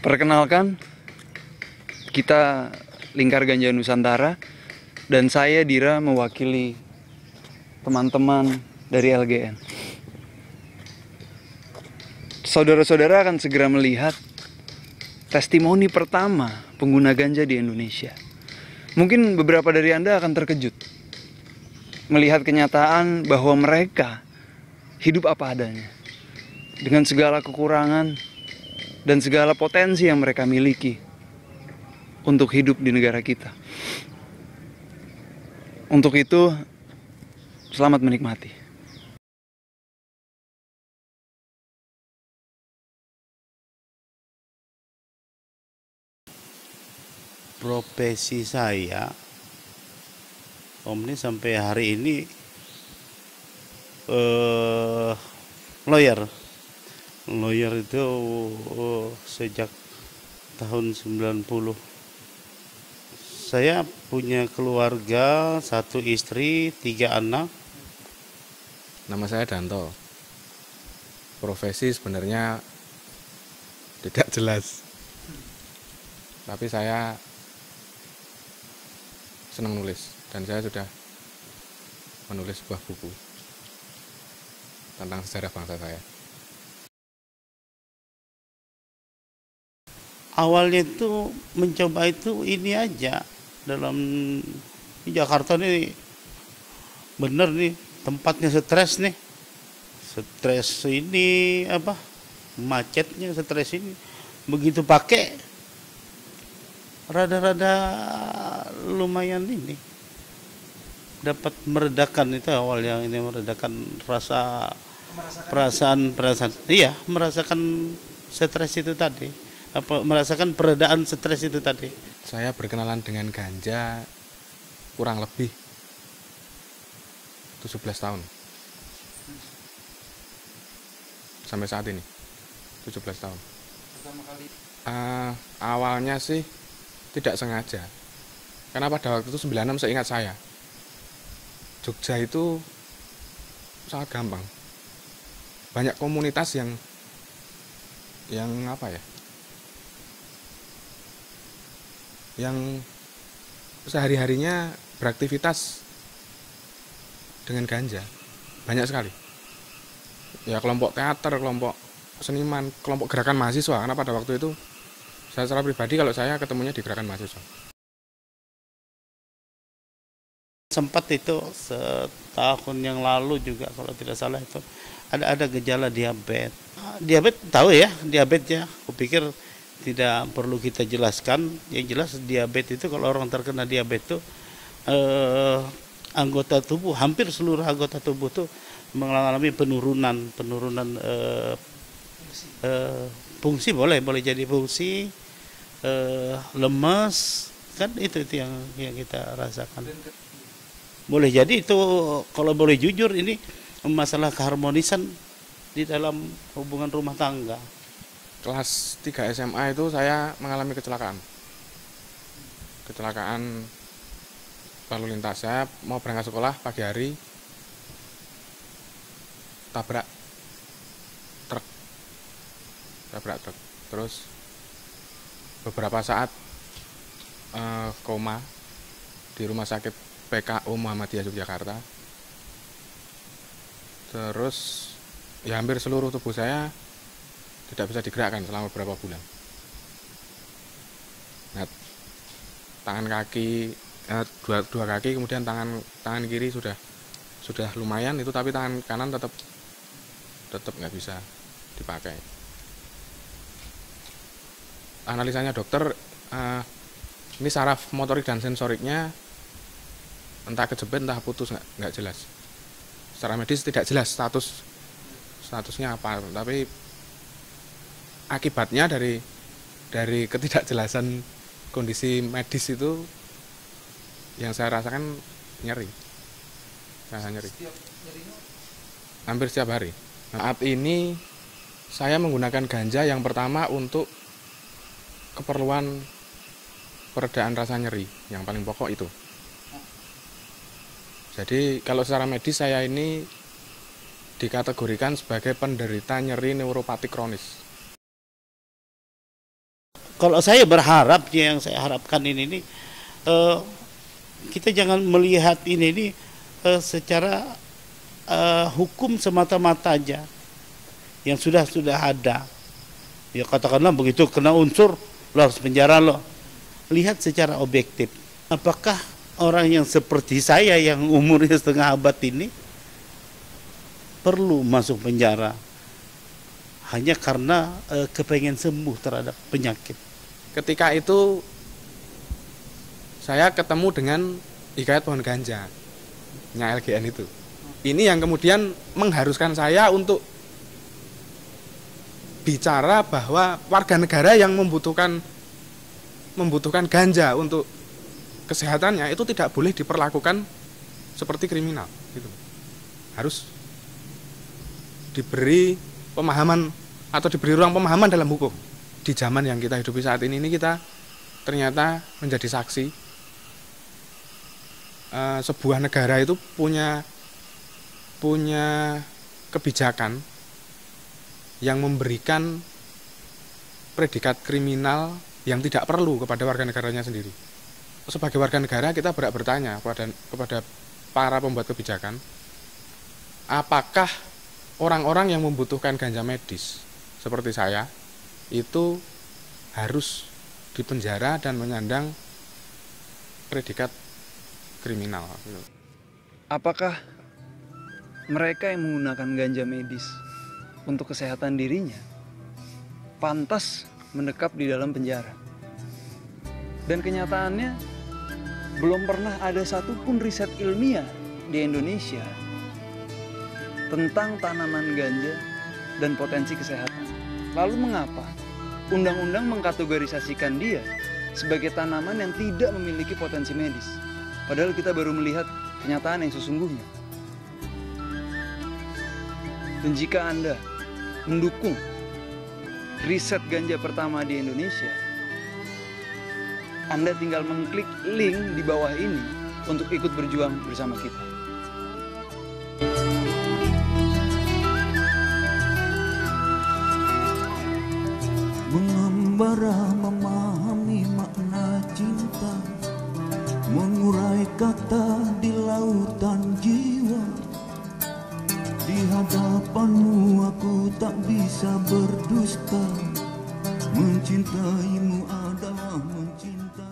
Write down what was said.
Perkenalkan, kita Lingkar Ganja Nusantara dan saya Dira mewakili teman-teman dari LGN. Saudara-saudara akan segera melihat testimoni pertama pengguna ganja di Indonesia. Mungkin beberapa dari Anda akan terkejut melihat kenyataan bahwa mereka hidup apa adanya, dengan segala kekurangan dan segala potensi yang mereka miliki untuk hidup di negara kita. Untuk itu, selamat menikmati. Profesi saya, Om ini sampai hari ini lawyer. Lawyer itu sejak tahun 90. Saya punya keluarga, 1 istri, 3 anak. Nama saya Danto. Profesi sebenarnya tidak jelas. Tapi saya senang nulis dan saya sudah menulis sebuah buku tentang sejarah bangsa saya. Awalnya itu mencoba itu ini aja, dalam di Jakarta nih bener nih tempatnya stres nih. Stres ini apa? Macetnya stres ini. Begitu pakai rada-rada lumayan ini. Dapat meredakan, itu awal yang ini meredakan perasaan iya, merasakan stres itu tadi. Merasakan peredaan stres itu tadi. Saya berkenalan dengan ganja kurang lebih 17 tahun. Sampai saat ini 17 tahun. Pertama kali Awalnya sih tidak sengaja. Karena pada waktu itu 96 seingat saya, Jogja itu sangat gampang. Banyak komunitas yang apa ya? Yang sehari-harinya beraktivitas dengan ganja. Banyak sekali. Ya kelompok teater, kelompok seniman, kelompok gerakan mahasiswa. Karena pada waktu itu saya secara pribadi kalau saya ketemunya di gerakan mahasiswa. Sempat itu setahun yang lalu juga kalau tidak salah itu ada gejala diabetes. Diabetes tahu ya, diabetes ya. Kupikir tidak perlu kita jelaskan. Yang jelas diabetes itu, kalau orang terkena diabetes itu anggota tubuh, hampir seluruh anggota tubuh itu mengalami penurunan fungsi, boleh jadi fungsi, lemas, kan itu yang kita rasakan. Boleh jadi itu, kalau boleh jujur, ini masalah keharmonisan di dalam hubungan rumah tangga. Kelas 3 SMA itu saya mengalami kecelakaan lalu lintas. Saya mau berangkat sekolah pagi hari, tabrak truk. Terus beberapa saat koma di rumah sakit PKU Muhammadiyah Yogyakarta. Terus ya hampir seluruh tubuh saya tidak bisa digerakkan selama beberapa bulan. Nah, tangan kaki, dua kaki, kemudian tangan kiri sudah lumayan itu, tapi tangan kanan tetap nggak bisa dipakai. Analisanya dokter, ini saraf motorik dan sensoriknya entah kejepit entah putus, nggak jelas. Secara medis tidak jelas statusnya apa, tapi akibatnya dari ketidakjelasan kondisi medis itu yang saya rasakan rasa nyeri hampir setiap hari. Saat ini saya menggunakan ganja yang pertama untuk keperluan peredaan rasa nyeri, yang paling pokok itu. Jadi kalau secara medis saya ini dikategorikan sebagai penderita nyeri neuropatik kronis. Kalau saya berharap, yang saya harapkan ini nih, kita jangan melihat ini secara hukum semata-mata aja yang sudah ada. Ya katakanlah begitu kena unsur lo harus penjara lo. Lihat secara objektif. Apakah orang yang seperti saya yang umurnya setengah abad ini perlu masuk penjara hanya karena kepengen sembuh terhadap penyakit? Ketika itu saya ketemu dengan Hikayat Pohon Ganja nya LGN itu. Ini yang kemudian mengharuskan saya untuk bicara bahwa warga negara yang membutuhkan ganja untuk kesehatannya itu tidak boleh diperlakukan seperti kriminal gitu. Harus diberi pemahaman atau diberi ruang pemahaman dalam hukum. Di zaman yang kita hidupi saat ini kita ternyata menjadi saksi sebuah negara itu punya kebijakan yang memberikan predikat kriminal yang tidak perlu kepada warga negaranya sendiri. Sebagai warga negara kita berhak bertanya kepada para pembuat kebijakan, apakah orang-orang yang membutuhkan ganja medis seperti saya itu harus dipenjara dan menyandang predikat kriminal. Apakah mereka yang menggunakan ganja medis untuk kesehatan dirinya pantas mendekap di dalam penjara? Dan kenyataannya belum pernah ada satupun riset ilmiah di Indonesia tentang tanaman ganja dan potensi kesehatan. Lalu mengapa undang-undang mengkategorisasikan dia sebagai tanaman yang tidak memiliki potensi medis? Padahal kita baru melihat kenyataan yang sesungguhnya. Dan jika Anda mendukung riset ganja pertama di Indonesia, Anda tinggal mengklik link di bawah ini untuk ikut berjuang bersama kita. Mengembara memahami makna cinta, mengurai kata di lautan jiwa. Di hadapanmu aku tak bisa berdusta. Mencintaimu adalah mencintai